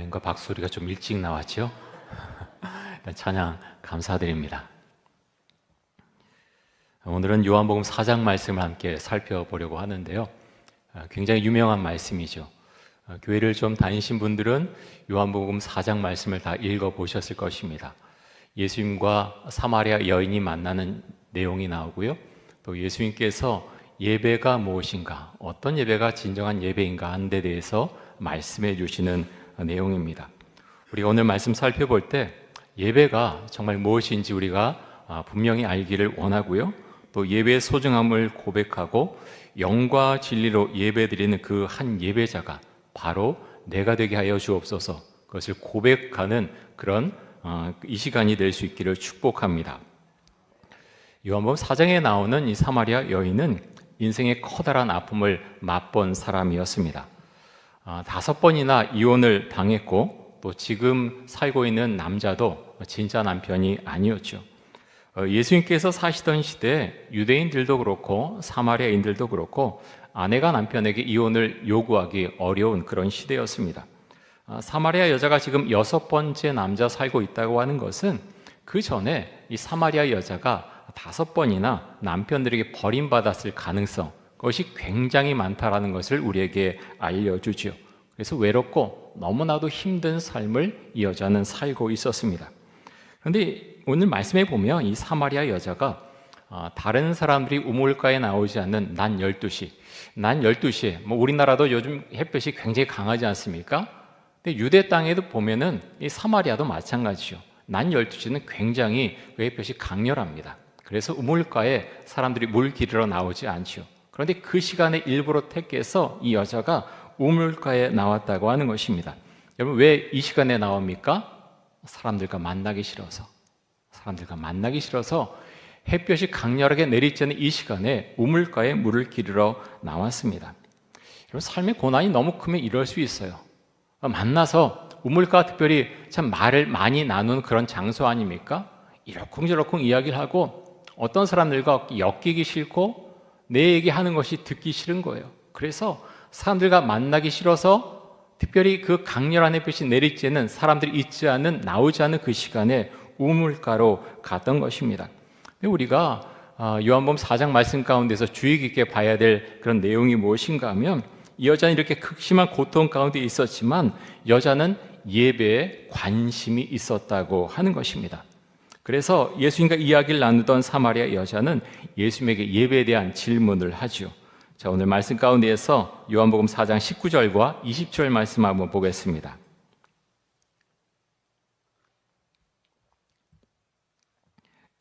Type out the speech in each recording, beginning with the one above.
아멘과 박수소리가 좀 일찍 나왔죠? 찬양 감사드립니다. 오늘은 요한복음 4장 말씀을 함께 살펴보려고 하는데요. 굉장히 유명한 말씀이죠. 교회를 좀 다니신 분들은 요한복음 4장 말씀을 다 읽어보셨을 것입니다. 예수님과 사마리아 여인이 만나는 내용이 나오고요. 또 예수님께서 예배가 무엇인가, 어떤 예배가 진정한 예배인가 하는 데 대해서 말씀해 주시는 내용입니다. 우리가 오늘 말씀 살펴볼 때 예배가 정말 무엇인지 우리가 분명히 알기를 원하고요. 또 예배의 소중함을 고백하고 영과 진리로 예배드리는 그 한 예배자가 바로 내가 되게 하여 주옵소서, 그것을 고백하는 그런 이 시간이 될 수 있기를 축복합니다. 요한복음 4장에 나오는 이 사마리아 여인은 인생의 커다란 아픔을 맛본 사람이었습니다. 5번이나 이혼을 당했고 또 지금 살고 있는 남자도 진짜 남편이 아니었죠. 예수님께서 사시던 시대에 유대인들도 그렇고 사마리아인들도 그렇고 아내가 남편에게 이혼을 요구하기 어려운 그런 시대였습니다. 사마리아 여자가 지금 6번째 남자 살고 있다고 하는 것은 그 전에 이 사마리아 여자가 5번이나 남편들에게 버림받았을 가능성, 그것이 굉장히 많다라는 것을 우리에게 알려주죠. 그래서 외롭고 너무나도 힘든 삶을 이 여자는 살고 있었습니다. 그런데 오늘 말씀에 보면 이 사마리아 여자가 다른 사람들이 우물가에 나오지 않는 낮 12시, 낮 12시에 우리나라도 요즘 햇볕이 굉장히 강하지 않습니까? 근데 유대 땅에도 보면은 이 사마리아도 마찬가지죠. 낮 12시는 굉장히 그 햇볕이 강렬합니다. 그래서 우물가에 사람들이 물 기르러 나오지 않죠. 그런데 그 시간에 일부러 택해서 이 여자가 우물가에 나왔다고 하는 것입니다. 여러분, 왜 이 시간에 나옵니까? 사람들과 만나기 싫어서 햇볕이 강렬하게 내리쬐는 이 시간에 우물가에 물을 기르러 나왔습니다. 여러분, 삶의 고난이 너무 크면 이럴 수 있어요. 만나서 우물가, 특별히 참 말을 많이 나누는 그런 장소 아닙니까? 이러쿵저러쿵 이야기를 하고 어떤 사람들과 엮이기 싫고 내 얘기하는 것이 듣기 싫은 거예요. 그래서 사람들과 만나기 싫어서 특별히 그 강렬한 햇빛이 내리쬐는 사람들이 있지 않은, 나오지 않는 그 시간에 우물가로 갔던 것입니다. 우리가 요한복음 4장 말씀 가운데서 주의 깊게 봐야 될 그런 내용이 무엇인가 하면, 이 여자는 이렇게 극심한 고통 가운데 있었지만 여자는 예배에 관심이 있었다고 하는 것입니다. 그래서 예수님과 이야기를 나누던 사마리아 여자는 예수님에게 예배에 대한 질문을 하죠. 자, 오늘 말씀 가운데에서 요한복음 4장 19절과 20절 말씀 한번 보겠습니다.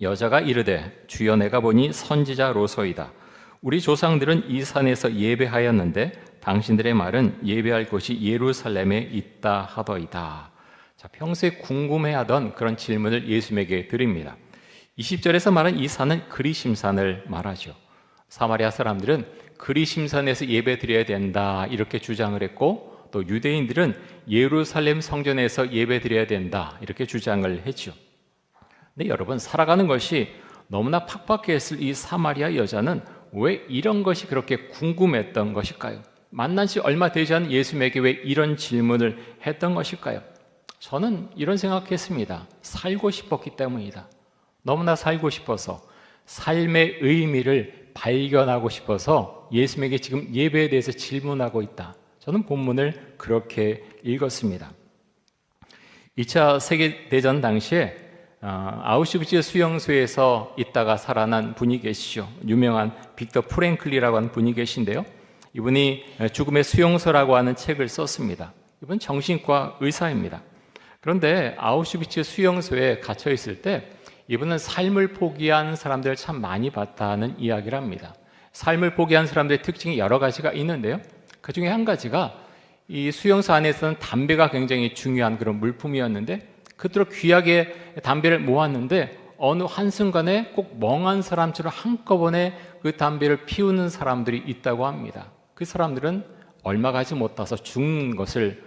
여자가 이르되 주여, 내가 보니 선지자로소이다. 우리 조상들은 이 산에서 예배하였는데 당신들의 말은 예배할 곳이 예루살렘에 있다 하더이다. 자, 평소에 궁금해하던 그런 질문을 예수님에게 드립니다. 20절에서 말한 이 산은 그리심산을 말하죠. 사마리아 사람들은 그리심산에서 예배 드려야 된다 이렇게 주장을 했고, 또 유대인들은 예루살렘 성전에서 예배 드려야 된다 이렇게 주장을 했죠. 근데 여러분, 살아가는 것이 너무나 팍팍했을 이 사마리아 여자는 왜 이런 것이 그렇게 궁금했던 것일까요? 만난 지 얼마 되지 않은 예수님에게 왜 이런 질문을 했던 것일까요? 저는 이런 생각했습니다. 살고 싶었기 때문이다. 너무나 살고 싶어서, 삶의 의미를 발견하고 싶어서 예수님에게 지금 예배에 대해서 질문하고 있다. 저는 본문을 그렇게 읽었습니다. 2차 세계대전 당시에 아우슈비츠 수용소에서 있다가 살아난 분이 계시죠. 유명한 빅터 프랭클리라고 하는 분이 계신데요. 이분이 죽음의 수용소라고 하는 책을 썼습니다. 이분 정신과 의사입니다. 그런데 아우슈비츠 수용소에 갇혀 있을 때 이분은 삶을 포기한 사람들을 참 많이 봤다는 이야기를 합니다. 삶을 포기한 사람들의 특징이 여러 가지가 있는데요. 그 중에 한 가지가 이 수용소 안에서는 담배가 굉장히 중요한 그런 물품이었는데, 그토록 귀하게 담배를 모았는데 어느 한순간에 꼭 멍한 사람처럼 한꺼번에 그 담배를 피우는 사람들이 있다고 합니다. 그 사람들은 얼마 가지 못해서 죽는 것을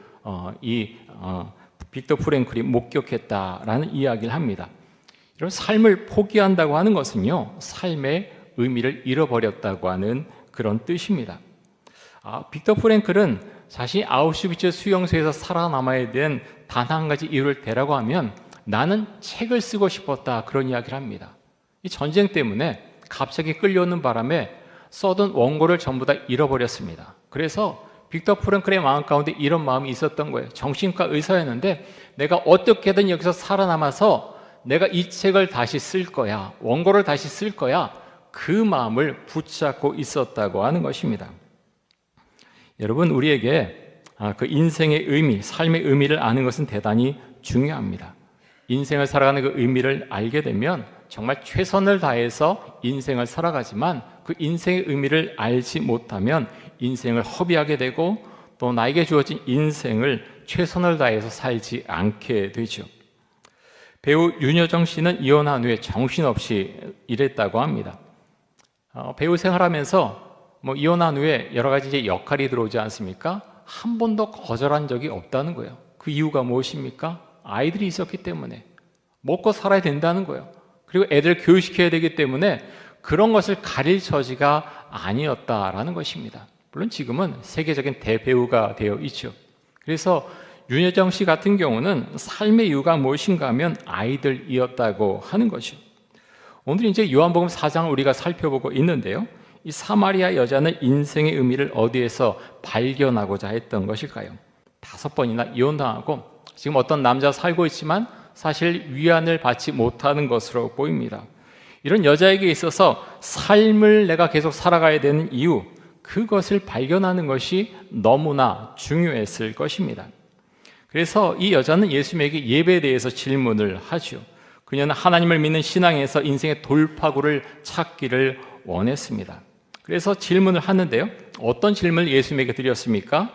빅터 프랭클이 목격했다라는 이야기를 합니다. 이런 삶을 포기한다고 하는 것은요, 삶의 의미를 잃어버렸다고 하는 그런 뜻입니다. 빅터 프랭클은 자신이 아우슈비츠 수용소에서 살아남아야 된 단 한 가지 이유를 대라고 하면 나는 책을 쓰고 싶었다, 그런 이야기를 합니다. 이 전쟁 때문에 갑자기 끌려오는 바람에 써둔 원고를 전부 다 잃어버렸습니다. 그래서 빅터 프랭클의 마음 가운데 이런 마음이 있었던 거예요. 정신과 의사였는데 내가 어떻게든 여기서 살아남아서 내가 이 책을 다시 쓸 거야, 원고를 다시 쓸 거야, 그 마음을 붙잡고 있었다고 하는 것입니다. 여러분, 우리에게 그 인생의 의미, 삶의 의미를 아는 것은 대단히 중요합니다. 인생을 살아가는 그 의미를 알게 되면 정말 최선을 다해서 인생을 살아가지만 그 인생의 의미를 알지 못하면 인생을 허비하게 되고 또 나에게 주어진 인생을 최선을 다해서 살지 않게 되죠. 배우 윤여정 씨는 이혼한 후에 정신없이 일했다고 합니다. 배우 생활하면서 이혼한 후에 여러 가지 이제 역할이 들어오지 않습니까? 한 번도 거절한 적이 없다는 거예요. 그 이유가 무엇입니까? 아이들이 있었기 때문에 먹고 살아야 된다는 거예요. 그리고 애들 교육시켜야 되기 때문에 그런 것을 가릴 처지가 아니었다라는 것입니다. 물론 지금은 세계적인 대배우가 되어 있죠. 그래서 윤여정 씨 같은 경우는 삶의 이유가 무엇인가 하면 아이들이었다고 하는 것이죠. 오늘 이제 요한복음 4장을 우리가 살펴보고 있는데요. 이 사마리아 여자는 인생의 의미를 어디에서 발견하고자 했던 것일까요? 5번이나 이혼당하고 지금 어떤 남자와 살고 있지만 사실 위안을 받지 못하는 것으로 보입니다. 이런 여자에게 있어서 삶을 내가 계속 살아가야 되는 이유, 그것을 발견하는 것이 너무나 중요했을 것입니다. 그래서 이 여자는 예수님에게 예배에 대해서 질문을 하죠. 그녀는 하나님을 믿는 신앙에서 인생의 돌파구를 찾기를 원했습니다. 그래서 질문을 하는데요. 어떤 질문을 예수님에게 드렸습니까?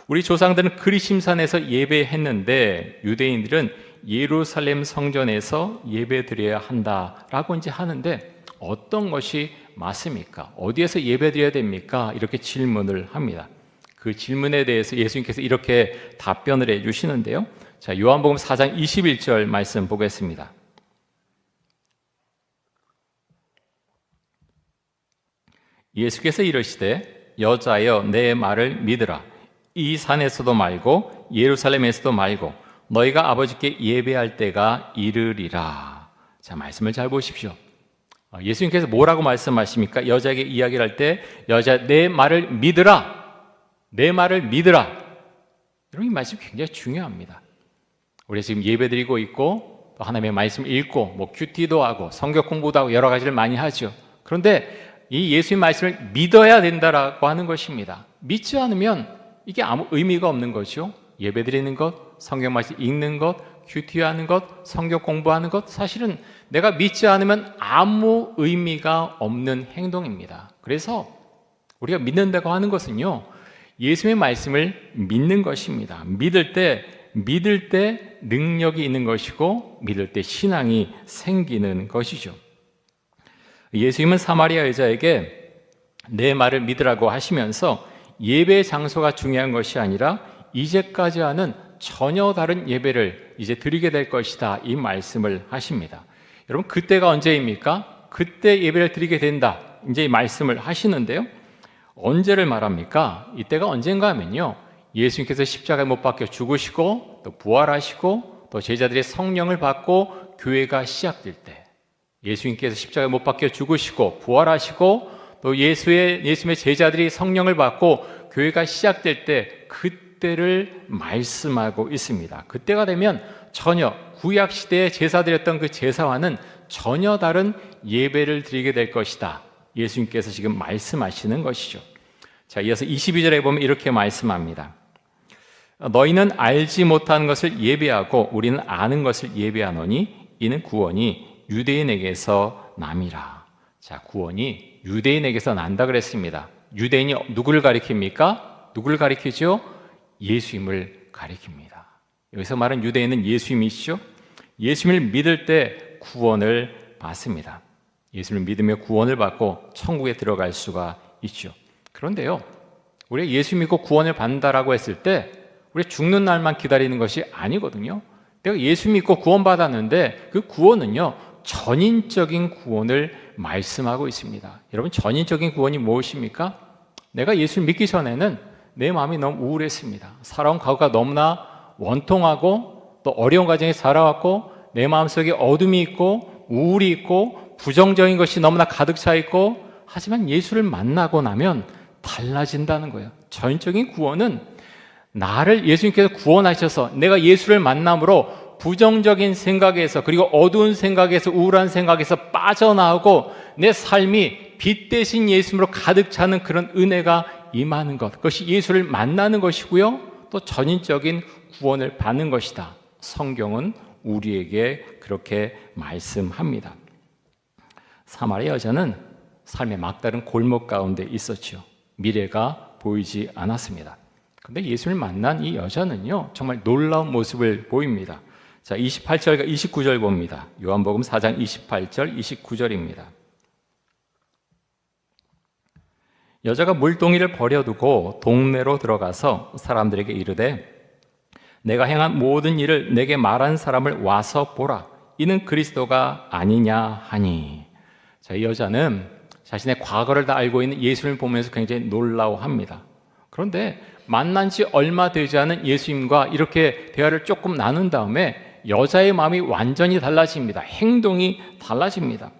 우리 조상들은 그리심산에서 예배했는데 유대인들은 예루살렘 성전에서 예배드려야 한다라고 이제 하는데 어떤 것이 맞습니까? 어디에서 예배드려야 됩니까? 이렇게 질문을 합니다. 그 질문에 대해서 예수님께서 이렇게 답변을 해주시는데요. 자, 요한복음 4장 21절 말씀 보겠습니다. 예수께서 이르시되 여자여 내 말을 믿으라. 이 산에서도 말고 예루살렘에서도 말고 너희가 아버지께 예배할 때가 이르리라. 자, 말씀을 잘 보십시오. 예수님께서 뭐라고 말씀하십니까? 여자에게 이야기를 할 때 여자 내 말을 믿으라. 내 말을 믿으라. 이런 이 말씀 굉장히 중요합니다. 우리 지금 예배드리고 있고 또 하나님의 말씀 읽고 큐티도 하고 성경 공부도 하고 여러 가지를 많이 하죠. 그런데 이 예수님 말씀을 믿어야 된다라고 하는 것입니다. 믿지 않으면 이게 아무 의미가 없는 거죠. 예배드리는 것, 성경 말씀 읽는 것, 큐티하는 것, 성경 공부하는 것, 사실은 내가 믿지 않으면 아무 의미가 없는 행동입니다. 그래서 우리가 믿는다고 하는 것은요, 예수님의 말씀을 믿는 것입니다. 믿을 때 능력이 있는 것이고 믿을 때 신앙이 생기는 것이죠. 예수님은 사마리아 여자에게 내 말을 믿으라고 하시면서 예배 장소가 중요한 것이 아니라 이제까지 하는 전혀 다른 예배를 이제 드리게 될 것이다, 이 말씀을 하십니다. 여러분, 그때가 언제입니까? 그때 예배를 드리게 된다, 이제 이 말씀을 하시는데요. 언제를 말합니까? 이때가 언젠가 하면요, 예수님께서 십자가에 못 박혀 죽으시고 또 부활하시고 또 제자들이 성령을 받고 교회가 시작될 때, 예수님께서 십자가에 못 박혀 죽으시고 부활하시고 또 예수님의 제자들이 성령을 받고 교회가 시작될 때, 그때를 말씀하고 있습니다. 그때가 되면 전혀 구약 시대의 제사드렸던 그 제사와는 전혀 다른 예배를 드리게 될 것이다, 예수님께서 지금 말씀하시는 것이죠. 자, 이어서 22절에 보면 이렇게 말씀합니다. 너희는 알지 못하는 것을 예배하고 우리는 아는 것을 예배하노니 이는 구원이 유대인에게서 남이라. 자, 구원이 유대인에게서 난다 그랬습니다. 유대인이 누구를 가리킵니까? 누구를 가리키죠? 예수님을 가리킵니다. 여기서 말하는 유대인은 예수님이시죠. 예수님을 믿을 때 구원을 받습니다. 예수님을 믿으며 구원을 받고 천국에 들어갈 수가 있죠. 그런데요, 우리가 예수 믿고 구원을 받는다라고 했을 때 우리 죽는 날만 기다리는 것이 아니거든요. 내가 예수 믿고 구원받았는데 그 구원은요, 전인적인 구원을 말씀하고 있습니다. 여러분, 전인적인 구원이 무엇입니까? 내가 예수를 믿기 전에는 내 마음이 너무 우울했습니다. 살아온 과거가 너무나 원통하고 또 어려운 과정에 자라왔고 내 마음속에 어둠이 있고 우울이 있고 부정적인 것이 너무나 가득 차 있고, 하지만 예수를 만나고 나면 달라진다는 거예요. 전적인 구원은 나를 예수님께서 구원하셔서 내가 예수를 만남으로 부정적인 생각에서, 그리고 어두운 생각에서, 우울한 생각에서 빠져나오고 내 삶이 빛 대신 예수님으로 가득 차는 그런 은혜가 임하는 것, 그것이 예수를 만나는 것이고요, 또 전인적인 구원을 받는 것이다. 성경은 우리에게 그렇게 말씀합니다. 사마리아 여자는 삶의 막다른 골목 가운데 있었죠. 미래가 보이지 않았습니다. 그런데 예수를 만난 이 여자는요, 정말 놀라운 모습을 보입니다. 자, 28절과 29절 봅니다. 요한복음 4장 28절, 29절입니다. 여자가 물동이를 버려두고 동네로 들어가서 사람들에게 이르되 내가 행한 모든 일을 내게 말한 사람을 와서 보라. 이는 그리스도가 아니냐 하니. 자, 이 여자는 자신의 과거를 다 알고 있는 예수님을 보면서 굉장히 놀라워합니다. 그런데 만난 지 얼마 되지 않은 예수님과 이렇게 대화를 조금 나눈 다음에 여자의 마음이 완전히 달라집니다. 행동이 달라집니다.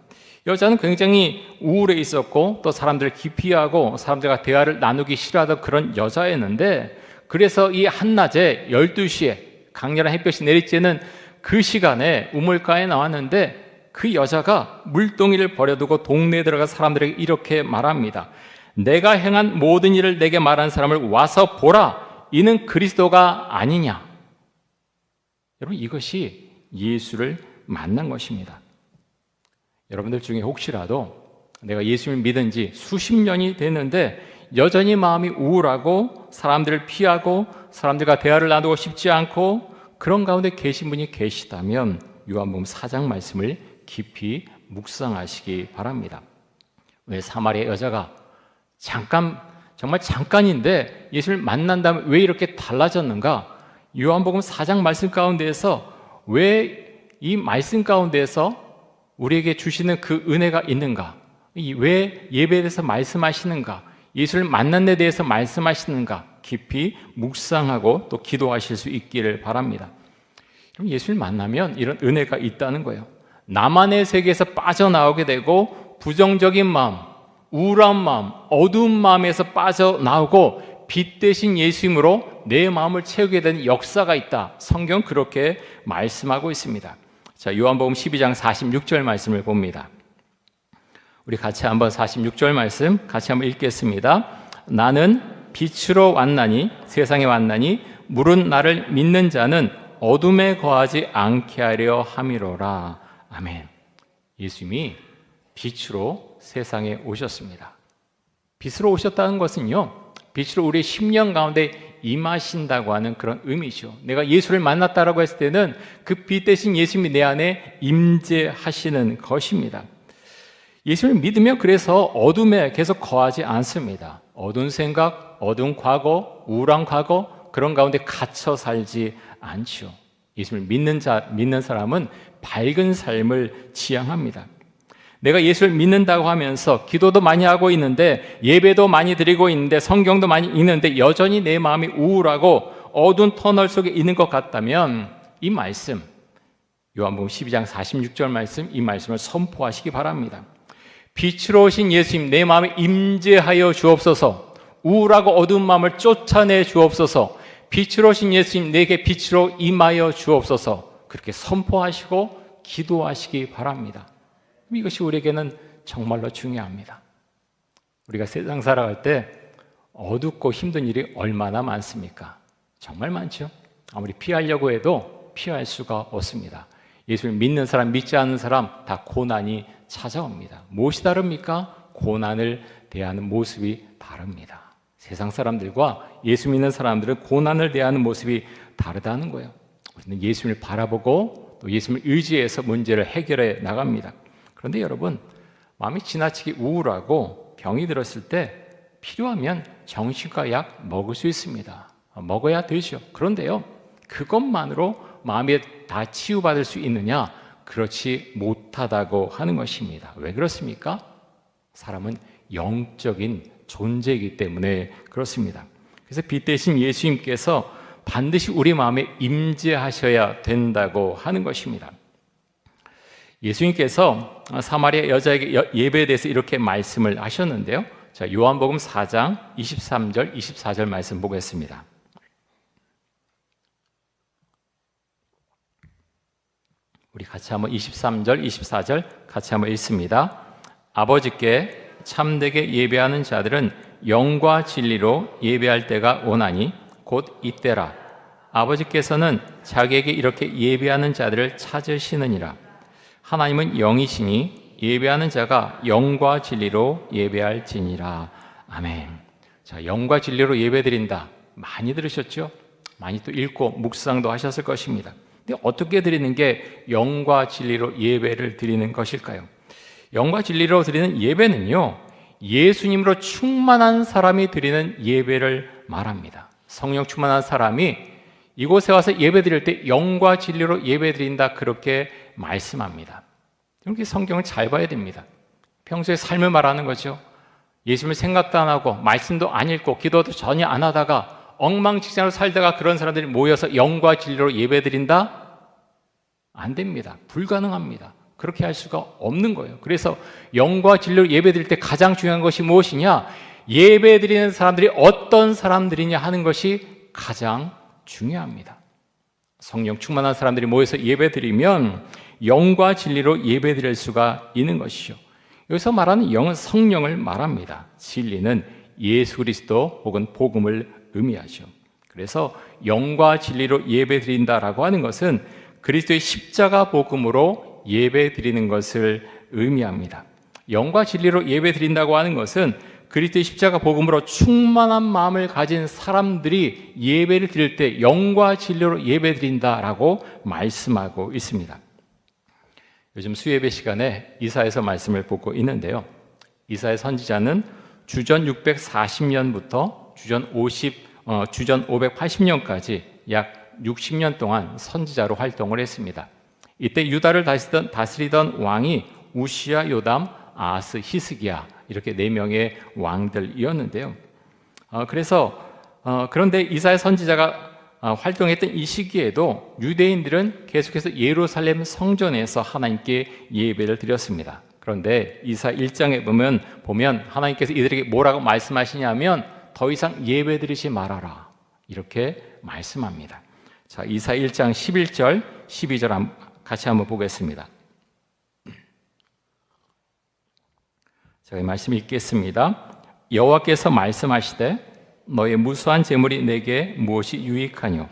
여자는 굉장히 우울해 있었고 또 사람들을 기피하고 사람들과 대화를 나누기 싫어하던 그런 여자였는데, 그래서 이 한낮에 12시에 강렬한 햇볕이 내리쬐는 그 시간에 우물가에 나왔는데, 그 여자가 물동이를 버려두고 동네에 들어가 사람들에게 이렇게 말합니다. 내가 행한 모든 일을 내게 말한 사람을 와서 보라. 이는 그리스도가 아니냐. 여러분, 이것이 예수를 만난 것입니다. 여러분들 중에 혹시라도 내가 예수를 믿은 지 수십 년이 됐는데 여전히 마음이 우울하고 사람들을 피하고 사람들과 대화를 나누고 싶지 않고 그런 가운데 계신 분이 계시다면 요한복음 4장 말씀을 깊이 묵상하시기 바랍니다. 왜 사마리아 여자가 정말 잠깐인데 예수를 만난 다음에 왜 이렇게 달라졌는가? 요한복음 4장 말씀 가운데에서 왜 이 말씀 가운데에서 우리에게 주시는 그 은혜가 있는가? 왜 예배에 대해서 말씀하시는가? 예수를 만난 데 대해서 말씀하시는가? 깊이 묵상하고 또 기도하실 수 있기를 바랍니다. 그럼 예수를 만나면 이런 은혜가 있다는 거예요. 나만의 세계에서 빠져나오게 되고 부정적인 마음, 우울한 마음, 어두운 마음에서 빠져나오고 빛 대신 예수님으로 내 마음을 채우게 되는 역사가 있다. 성경 그렇게 말씀하고 있습니다. 자, 요한복음 12장 46절 말씀을 봅니다. 우리 같이 한번 46절 말씀 같이 한번 읽겠습니다. 나는 빛으로 왔나니 세상에 왔나니 물은 나를 믿는 자는 어둠에 거하지 않게 하려 함이로라. 아멘. 예수님이 빛으로 세상에 오셨습니다. 빛으로 오셨다는 것은요, 빛으로 우리의 심령 가운데 임하신다고 하는 그런 의미죠. 내가 예수를 만났다라고 했을 때는 그 빛 대신 예수님이 내 안에 임재하시는 것입니다. 예수를 믿으면 그래서 어둠에 계속 거하지 않습니다. 어두운 생각, 어두운 과거, 우울한 과거 그런 가운데 갇혀 살지 않죠. 예수를 믿는 사람은 밝은 삶을 지향합니다. 내가 예수를 믿는다고 하면서 기도도 많이 하고 있는데 예배도 많이 드리고 있는데 성경도 많이 읽는데 여전히 내 마음이 우울하고 어두운 터널 속에 있는 것 같다면 이 말씀, 요한복음 12장 46절 말씀, 이 말씀을 선포하시기 바랍니다. 빛으로 오신 예수님, 내 마음에 임재하여 주옵소서. 우울하고 어두운 마음을 쫓아내 주옵소서. 빛으로 오신 예수님, 내게 빛으로 임하여 주옵소서. 그렇게 선포하시고 기도하시기 바랍니다. 이것이 우리에게는 정말로 중요합니다. 우리가 세상 살아갈 때 어둡고 힘든 일이 얼마나 많습니까? 정말 많죠. 아무리 피하려고 해도 피할 수가 없습니다. 예수를 믿는 사람, 믿지 않는 사람 다 고난이 찾아옵니다. 무엇이 다릅니까? 고난을 대하는 모습이 다릅니다. 세상 사람들과 예수 믿는 사람들은 고난을 대하는 모습이 다르다는 거예요. 우리는 예수님을 바라보고 또 예수님을 의지해서 문제를 해결해 나갑니다. 그런데 여러분, 마음이 지나치게 우울하고 병이 들었을 때 필요하면 정신과 약 먹을 수 있습니다. 먹어야 되죠. 그런데요, 그것만으로 마음이 다 치유받을 수 있느냐? 그렇지 못하다고 하는 것입니다. 왜 그렇습니까? 사람은 영적인 존재이기 때문에 그렇습니다. 그래서 빛 대신 예수님께서 반드시 우리 마음에 임재하셔야 된다고 하는 것입니다. 예수님께서 사마리아 여자에게 예배에 대해서 이렇게 말씀을 하셨는데요. 자, 요한복음 4장 23절, 24절 말씀 보겠습니다. 우리 같이 한번 23절, 24절 같이 한번 읽습니다. 아버지께 참되게 예배하는 자들은 영과 진리로 예배할 때가 오나니 곧 이때라. 아버지께서는 자기에게 이렇게 예배하는 자들을 찾으시느니라. 하나님은 영이시니 예배하는 자가 영과 진리로 예배할지니라. 아멘. 자, 영과 진리로 예배드린다. 많이 들으셨죠? 많이 또 읽고 묵상도 하셨을 것입니다. 근데 어떻게 드리는 게 영과 진리로 예배를 드리는 것일까요? 영과 진리로 드리는 예배는요, 예수님으로 충만한 사람이 드리는 예배를 말합니다. 성령 충만한 사람이 이곳에 와서 예배 드릴 때 영과 진리로 예배 드린다, 그렇게 말씀합니다. 이렇게 성경을 잘 봐야 됩니다. 평소에 삶을 말하는 거죠. 예수님을 생각도 안 하고 말씀도 안 읽고 기도도 전혀 안 하다가 엉망진창으로 살다가 그런 사람들이 모여서 영과 진리로 예배 드린다? 안 됩니다. 불가능합니다. 그렇게 할 수가 없는 거예요. 그래서 영과 진리로 예배 드릴 때 가장 중요한 것이 무엇이냐? 예배 드리는 사람들이 어떤 사람들이냐 하는 것이 가장 중요합니다. 성령 충만한 사람들이 모여서 예배 드리면 영과 진리로 예배 드릴 수가 있는 것이죠. 여기서 말하는 영은 성령을 말합니다. 진리는 예수 그리스도 혹은 복음을 의미하죠. 그래서 영과 진리로 예배 드린다라고 하는 것은 그리스도의 십자가 복음으로 예배 드리는 것을 의미합니다. 영과 진리로 예배 드린다고 하는 것은 그리스도의 십자가 복음으로 충만한 마음을 가진 사람들이 예배를 드릴 때 영과 진리로 예배 드린다라고 말씀하고 있습니다. 요즘 수예배 시간에 이사야서 말씀을 보고 있는데요. 이사야 선지자는 주전 640년부터 주전 580년까지 약 60년 동안 선지자로 활동을 했습니다. 이때 유다를 다스리던 왕이 우시야, 요담, 아하스, 히스기야, 이렇게 4명의 왕들이었는데요. 그런데 이사야 선지자가 활동했던 이 시기에도 유대인들은 계속해서 예루살렘 성전에서 하나님께 예배를 드렸습니다. 그런데 이사 1장에 보면 하나님께서 이들에게 뭐라고 말씀하시냐면 더 이상 예배 드리지 말아라, 이렇게 말씀합니다. 자, 이사 1장 11절, 12절 같이 한번 보겠습니다. 제가 이 말씀 읽겠습니다. 여호와께서 말씀하시되 너의 무수한 재물이 내게 무엇이 유익하뇨?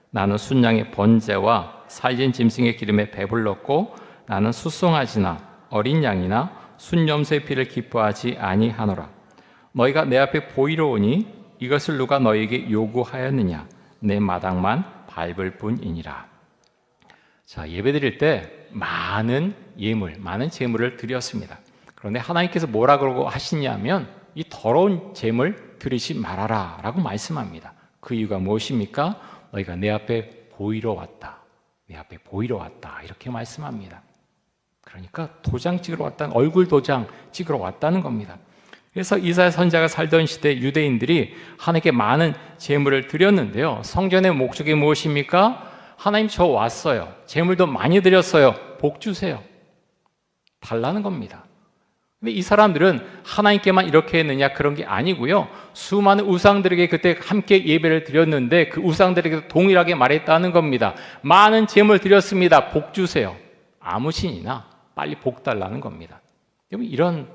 나는 순양의 번제와 살진 짐승의 기름에 배불렀고 나는 수송아지나 어린 양이나 순염소의 피를 기뻐하지 아니하노라. 너희가 내 앞에 보이러 오니 이것을 누가 너희에게 요구하였느냐? 내 마당만 밟을 뿐이니라. 자, 예배드릴 때 많은 예물, 많은 제물을 드렸습니다. 그런데 하나님께서 뭐라고 하시냐면 이 더러운 제물 드리지 말아라 라고 말씀합니다. 그 이유가 무엇입니까? 너희가 내 앞에 보이러 왔다, 내 앞에 보이러 왔다, 이렇게 말씀합니다. 그러니까 도장 찍으러 왔다는, 얼굴 도장 찍으러 왔다는 겁니다. 그래서 이사야 선지자가 살던 시대 유대인들이 하나님께 많은 제물을 드렸는데요. 성전의 목적이 무엇입니까? 하나님, 저 왔어요, 제물도 많이 드렸어요, 복 주세요, 달라는 겁니다. 근데 이 사람들은 하나님께만 이렇게 했느냐, 그런 게 아니고요. 수많은 우상들에게 그때 함께 예배를 드렸는데 그 우상들에게도 동일하게 말했다는 겁니다. 많은 제물 드렸습니다, 복 주세요. 아무 신이나 빨리 복 달라는 겁니다. 여러분, 이런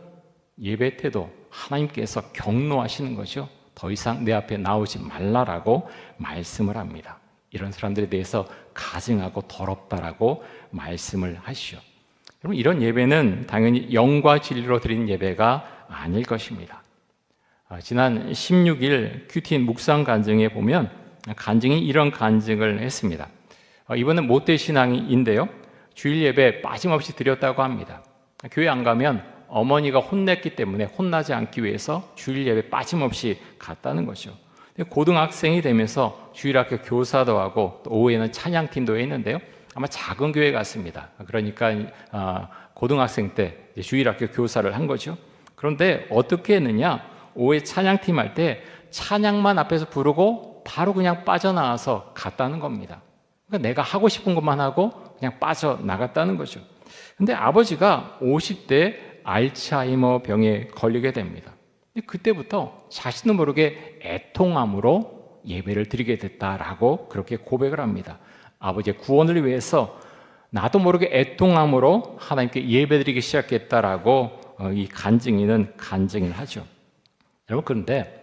예배 태도 하나님께서 경노하시는 거죠. 더 이상 내 앞에 나오지 말라라고 말씀을 합니다. 이런 사람들에 대해서 가증하고 더럽다라고 말씀을 하시죠. 여러분, 이런 예배는 당연히 영과 진리로 드린 예배가 아닐 것입니다. 지난 16일 큐티 묵상 간증에 보면 간증이 이런 간증을 했습니다. 이번엔 모태신앙인데요. 주일 예배 빠짐없이 드렸다고 합니다. 교회 안 가면 어머니가 혼냈기 때문에 혼나지 않기 위해서 주일 예배 빠짐없이 갔다는 거죠. 고등학생이 되면서 주일학교 교사도 하고 또 오후에는 찬양팀도 했는데요. 아마 작은 교회 같습니다. 그러니까 고등학생 때 주일학교 교사를 한 거죠. 그런데 어떻게 했느냐? 오후에 찬양팀 할 때 찬양만 앞에서 부르고 바로 그냥 빠져나와서 갔다는 겁니다. 그러니까 내가 하고 싶은 것만 하고 그냥 빠져나갔다는 거죠. 근데 아버지가 50대 알츠하이머 병에 걸리게 됩니다. 근데 그때부터 자신도 모르게 애통함으로 예배를 드리게 됐다라고 그렇게 고백을 합니다. 아버지의 구원을 위해서 나도 모르게 애통함으로 하나님께 예배드리기 시작했다라고 이 간증인은 간증을 하죠. 여러분, 그런데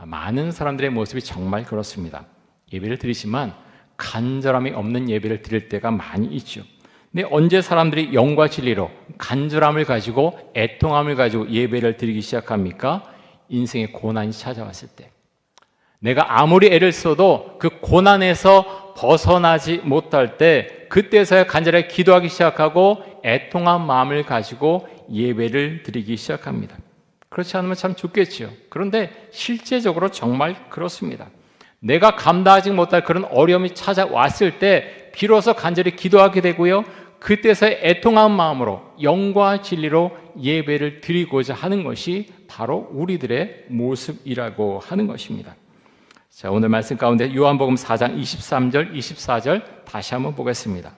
많은 사람들의 모습이 정말 그렇습니다. 예배를 드리지만 간절함이 없는 예배를 드릴 때가 많이 있죠. 근데 언제 사람들이 영과 진리로 간절함을 가지고 애통함을 가지고 예배를 드리기 시작합니까? 인생의 고난이 찾아왔을 때. 내가 아무리 애를 써도 그 고난에서 벗어나지 못할 때 그때서야 간절하게 기도하기 시작하고 애통한 마음을 가지고 예배를 드리기 시작합니다. 그렇지 않으면 참 좋겠지요. 그런데 실제적으로 정말 그렇습니다. 내가 감당하지 못할 그런 어려움이 찾아왔을 때 비로소 간절히 기도하게 되고요. 그때서야 애통한 마음으로 영과 진리로 예배를 드리고자 하는 것이 바로 우리들의 모습이라고 하는 것입니다. 자, 오늘 말씀 가운데 요한복음 4장 23절, 24절 다시 한번 보겠습니다.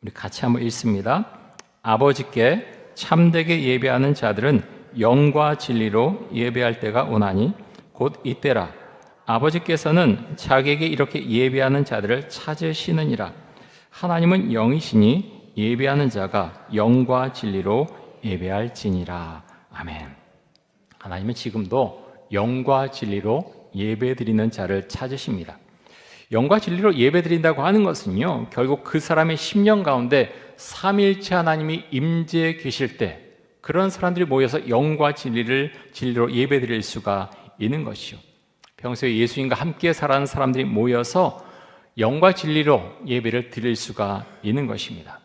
우리 같이 한번 읽습니다. 아버지께 참되게 예배하는 자들은 영과 진리로 예배할 때가 오나니 곧 이때라. 아버지께서는 자기에게 이렇게 예배하는 자들을 찾으시느니라. 하나님은 영이시니 예배하는 자가 영과 진리로 예배할지니라. 아멘. 하나님은 지금도 영과 진리로 예배드리는 자를 찾으십니다. 영과 진리로 예배드린다고 하는 것은요, 결국 그 사람의 심령 가운데 삼일체 하나님이 임재해 계실 때 그런 사람들이 모여서 영과 진리로 예배드릴 수가 있는 것이요. 평소에 예수님과 함께 살아가는 사람들이 모여서 영과 진리로 예배를 드릴 수가 있는 것입니다.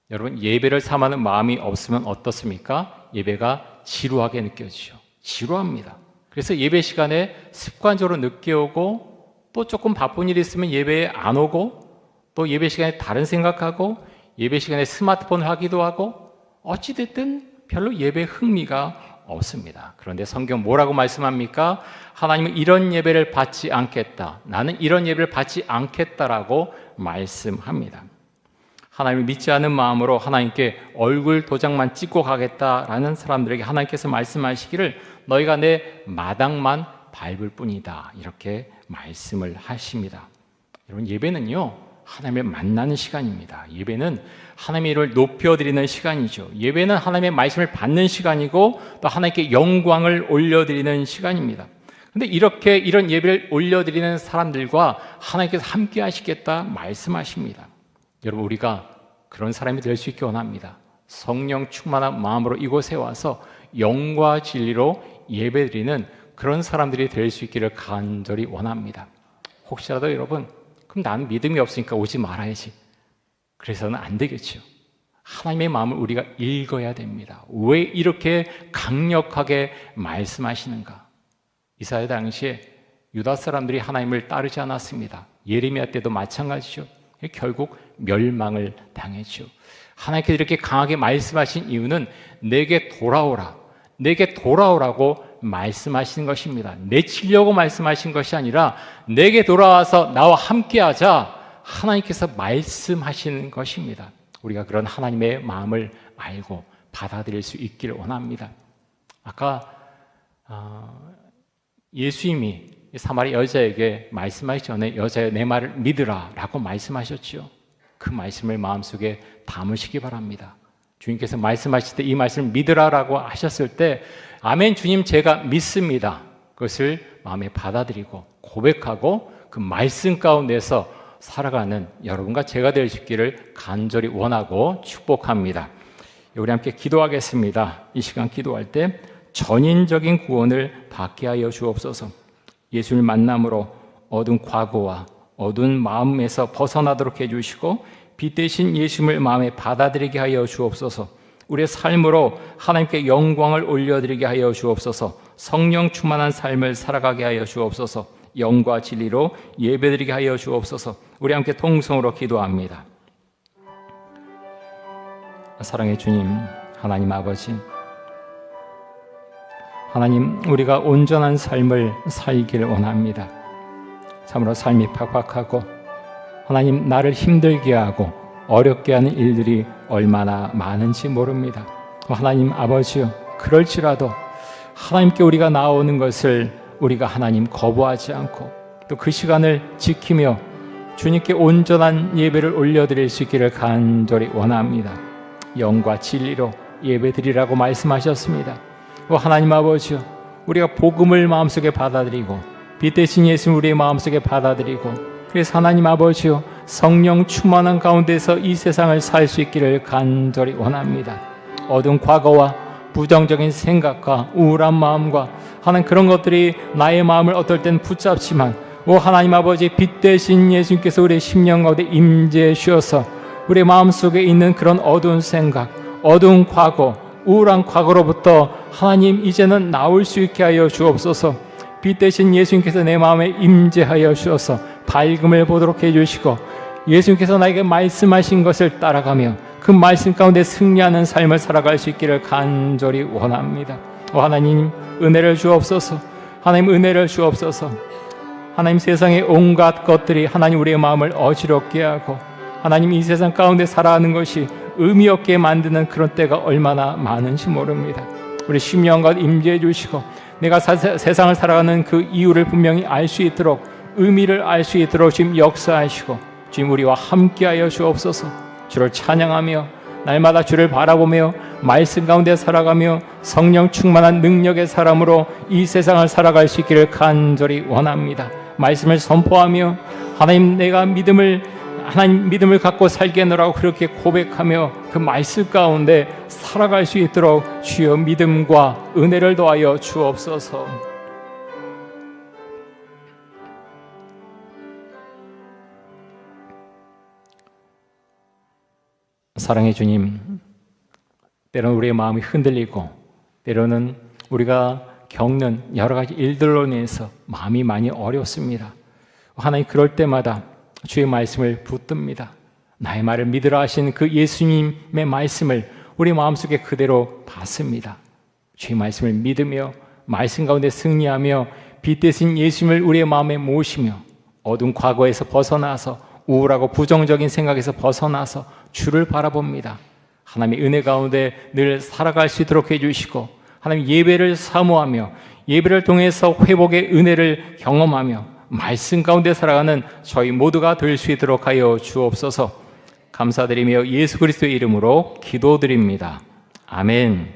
여러분, 예배를 삼하는 마음이 없으면 어떻습니까? 예배가 지루하게 느껴지죠. 지루합니다. 그래서 예배 시간에 습관적으로 늦게 오고 또 조금 바쁜 일이 있으면 예배에 안 오고 또 예배 시간에 다른 생각하고 예배 시간에 스마트폰 하기도 하고 어찌됐든 별로 예배에 흥미가 없습니다. 그런데 성경 뭐라고 말씀합니까? 하나님은 이런 예배를 받지 않겠다. 나는 이런 예배를 받지 않겠다라고 말씀합니다. 하나님을 믿지 않는 마음으로 하나님께 얼굴 도장만 찍고 가겠다라는 사람들에게 하나님께서 말씀하시기를 너희가 내 마당만 밟을 뿐이다. 이렇게 말씀을 하십니다. 여러분, 예배는요, 하나님을 만나는 시간입니다. 예배는 하나님의 이름을 높여드리는 시간이죠. 예배는 하나님의 말씀을 받는 시간이고 또 하나님께 영광을 올려드리는 시간입니다. 그런데 이런 예배를 올려드리는 사람들과 하나님께서 함께 하시겠다 말씀하십니다. 여러분, 우리가 그런 사람이 될 수 있게 원합니다. 성령 충만한 마음으로 이곳에 와서 영과 진리로 예배드리는 그런 사람들이 될 수 있기를 간절히 원합니다. 혹시라도 여러분, 그럼 나는 믿음이 없으니까 오지 말아야지. 그래서는 안 되겠죠. 하나님의 마음을 우리가 읽어야 됩니다. 왜 이렇게 강력하게 말씀하시는가? 이사야 당시에 유다 사람들이 하나님을 따르지 않았습니다. 예레미야 때도 마찬가지죠. 결국 멸망을 당했죠. 하나님께서 이렇게 강하게 말씀하신 이유는 내게 돌아오라고 말씀하시는 것입니다. 내치려고 말씀하신 것이 아니라 내게 돌아와서 나와 함께하자 하나님께서 말씀하시는 것입니다. 우리가 그런 하나님의 마음을 알고 받아들일 수 있기를 원합니다. 아까 예수님이 사마리아 여자에게 말씀하시기 전에 여자여 내 말을 믿으라 라고 말씀하셨죠. 그 말씀을 마음속에 담으시기 바랍니다. 주님께서 말씀하실 때 이 말씀을 믿으라 라고 하셨을 때 아멘 주님 제가 믿습니다. 그것을 마음에 받아들이고 고백하고 그 말씀 가운데서 살아가는 여러분과 제가 될 수 있기를 간절히 원하고 축복합니다. 우리 함께 기도하겠습니다. 이 시간 기도할 때 전인적인 구원을 받게 하여 주옵소서. 예수를 만남으로 어두운 과거와 어두운 마음에서 벗어나도록 해주시고 빛 대신 예수님을 마음에 받아들이게 하여 주옵소서. 우리의 삶으로 하나님께 영광을 올려드리게 하여 주옵소서. 성령 충만한 삶을 살아가게 하여 주옵소서. 영과 진리로 예배드리게 하여 주옵소서. 우리 함께 통성으로 기도합니다. 사랑의 주님, 하나님 아버지, 하나님, 우리가 온전한 삶을 살기를 원합니다. 참으로 삶이 팍팍하고 하나님, 나를 힘들게 하고 어렵게 하는 일들이 얼마나 많은지 모릅니다. 하나님 아버지요, 그럴지라도 하나님께 우리가 나오는 것을 우리가 하나님 거부하지 않고 또 그 시간을 지키며 주님께 온전한 예배를 올려드릴 수 있기를 간절히 원합니다. 영과 진리로 예배드리라고 말씀하셨습니다. 하나님 아버지요, 우리가 복음을 마음속에 받아들이고 빛 대신 예수님 우리의 마음속에 받아들이고, 그래서 하나님 아버지요, 성령 충만한 가운데서 이 세상을 살 수 있기를 간절히 원합니다. 어두운 과거와 부정적인 생각과 우울한 마음과 하는 그런 것들이 나의 마음을 어떨 땐 붙잡지만, 하나님 아버지, 빛 대신 예수님께서 우리의 심령 가운데 임재해 주셔서 우리의 마음속에 있는 그런 어두운 생각, 어두운 과거, 우울한 과거로부터 하나님 이제는 나올 수 있게 하여 주옵소서. 빛 대신 예수님께서 내 마음에 임재하여 주셔서 밝음을 보도록 해주시고, 예수님께서 나에게 말씀하신 것을 따라가며 그 말씀 가운데 승리하는 삶을 살아갈 수 있기를 간절히 원합니다. 하나님, 은혜를 주옵소서. 하나님, 은혜를 주옵소서. 하나님, 세상의 온갖 것들이 하나님 우리의 마음을 어지럽게 하고 하나님 이 세상 가운데 살아가는 것이 의미 없게 만드는 그런 때가 얼마나 많은지 모릅니다. 우리 심령과 임재해 주시고 내가 세상을 살아가는 그 이유를 분명히 알 수 있도록, 의미를 알 수 있도록 지금 역사하시고 주님 우리와 함께하여 주옵소서. 주를 찬양하며 날마다 주를 바라보며 말씀 가운데 살아가며 성령 충만한 능력의 사람으로 이 세상을 살아갈 수 있기를 간절히 원합니다. 말씀을 선포하며 하나님, 내가 하나님 믿음을 갖고 살겠노라고 그렇게 고백하며 그 말씀 가운데 살아갈 수 있도록 주여 믿음과 은혜를 더하여 주옵소서. 사랑의 주님, 때로는 우리의 마음이 흔들리고 때로는 우리가 겪는 여러 가지 일들로 인해서 마음이 많이 어렵습니다. 하나님, 그럴 때마다 주의 말씀을 붙듭니다. 나의 말을 믿으라 하신 그 예수님의 말씀을 우리 마음속에 그대로 받습니다. 주의 말씀을 믿으며 말씀 가운데 승리하며 빛 대신 예수님을 우리의 마음에 모시며 어두운 과거에서 벗어나서 우울하고 부정적인 생각에서 벗어나서 주를 바라봅니다. 하나님의 은혜 가운데 늘 살아갈 수 있도록 해주시고, 하나님 예배를 사모하며 예배를 통해서 회복의 은혜를 경험하며 말씀 가운데 살아가는 저희 모두가 될 수 있도록 하여 주옵소서. 감사드리며 예수 그리스도의 이름으로 기도드립니다. 아멘.